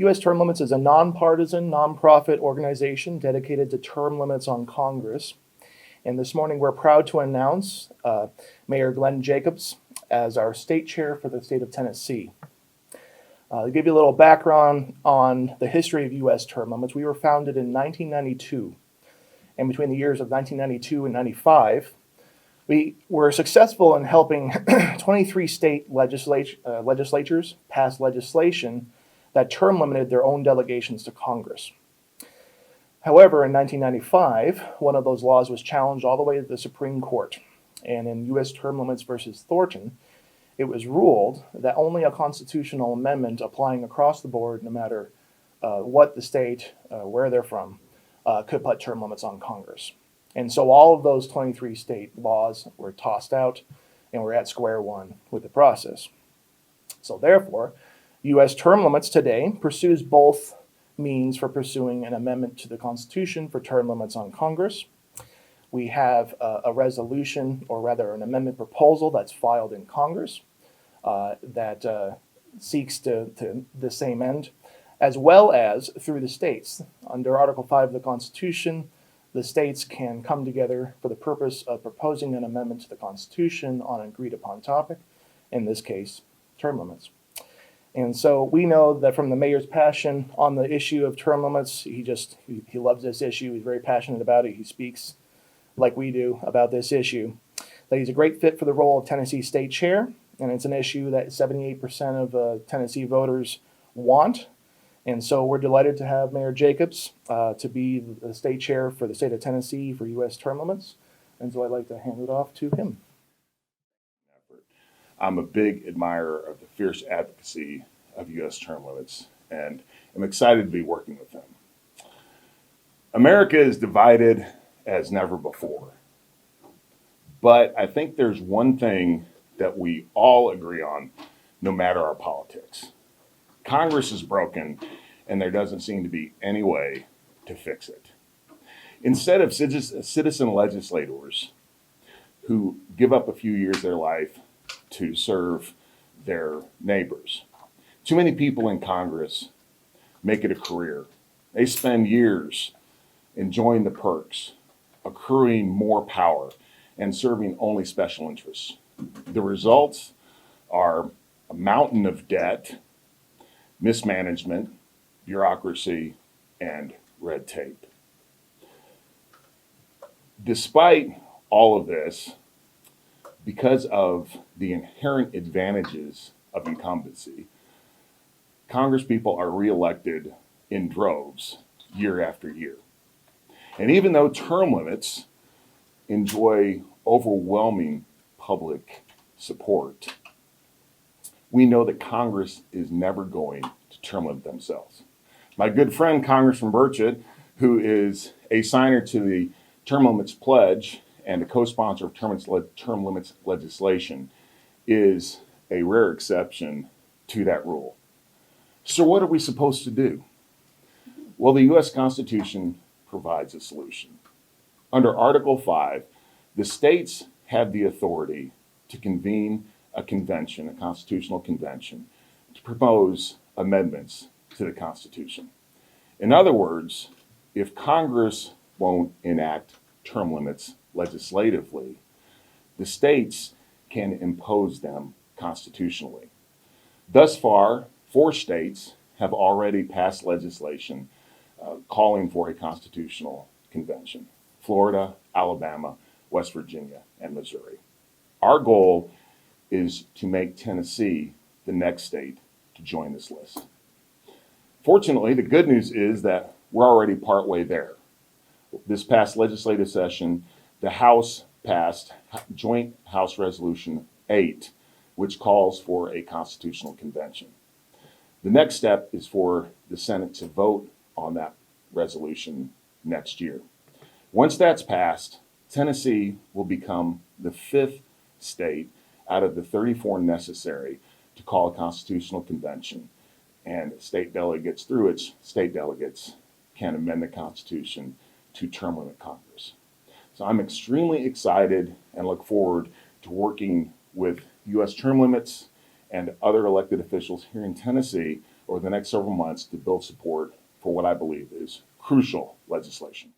U.S. Term Limits is a nonpartisan, nonprofit organization dedicated to term limits on Congress. And this morning we're proud to announce Mayor Glenn Jacobs as our state chair for the state of Tennessee. To give you a little background on the history of U.S. term limits, we were founded in 1992. And between the years of 1992 and 95, we were successful in helping 23 state legislatures pass legislation that term limited their own delegations to Congress. However, in 1995, one of those laws was challenged all the way to the Supreme Court. And in U.S. Term Limits versus Thornton, it was ruled that only a constitutional amendment applying across the board, no matter what the state, where they're from, could put term limits on Congress. And so all of those 23 state laws were tossed out, and we're at square one with the process. So therefore, U.S. Term Limits today pursues both means for pursuing an amendment to the Constitution for term limits on Congress. We have a resolution, or rather an amendment proposal that's filed in Congress that seeks to the same end, as well as through the states. Under Article 5 of the Constitution, the states can come together for the purpose of proposing an amendment to the Constitution on an agreed upon topic, in this case, term limits. And so we know that from the mayor's passion on the issue of term limits, he loves this issue. He's very passionate about it. He speaks like we do about this issue. That he's a great fit for the role of Tennessee state chair, and it's an issue that 78% of Tennessee voters want. And so we're delighted to have Mayor Jacobs to be the state chair for the state of Tennessee for U.S. term limits. And so I'd like to hand it off to him. I'm a big admirer of the fierce advocacy of U.S. term limits, and I'm excited to be working with them. America is divided as never before, but I think there's one thing that we all agree on, no matter our politics. Congress is broken, and there doesn't seem to be any way to fix it. Instead of citizen legislators who give up a few years of their life to serve their neighbors, too many people in Congress make it a career. They spend years enjoying the perks, accruing more power, and serving only special interests. The results are a mountain of debt, mismanagement, bureaucracy, and red tape. Despite all of this, because of the inherent advantages of incumbency, Congresspeople are reelected in droves year after year. And even though term limits enjoy overwhelming public support, we know that Congress is never going to term limit themselves. My good friend, Congressman Burchett, who is a signer to the Term Limits Pledge and a co-sponsor of term limits legislation, is a rare exception to that rule. So what are we supposed to do? Well, the U.S. Constitution provides a solution. Under Article 5, the states have the authority to convene a convention, a constitutional convention, to propose amendments to the Constitution. In other words, if Congress won't enact term limits legislatively, the states can impose them constitutionally. Thus far, 4 states have already passed legislation calling for a constitutional convention: Florida, Alabama, West Virginia, and Missouri. Our goal is to make Tennessee the next state to join this list. Fortunately, the good news is that we're already partway there. This past legislative session, the House passed Joint House Resolution 8, which calls for a constitutional convention. The next step is for the Senate to vote on that resolution next year. Once that's passed, Tennessee will become the 5th state out of the 34 necessary to call a constitutional convention, and state delegates, through its state delegates, can amend the Constitution to term limit Congress. So I'm extremely excited and look forward to working with U.S. Term Limits and other elected officials here in Tennessee over the next several months to build support for what I believe is crucial legislation.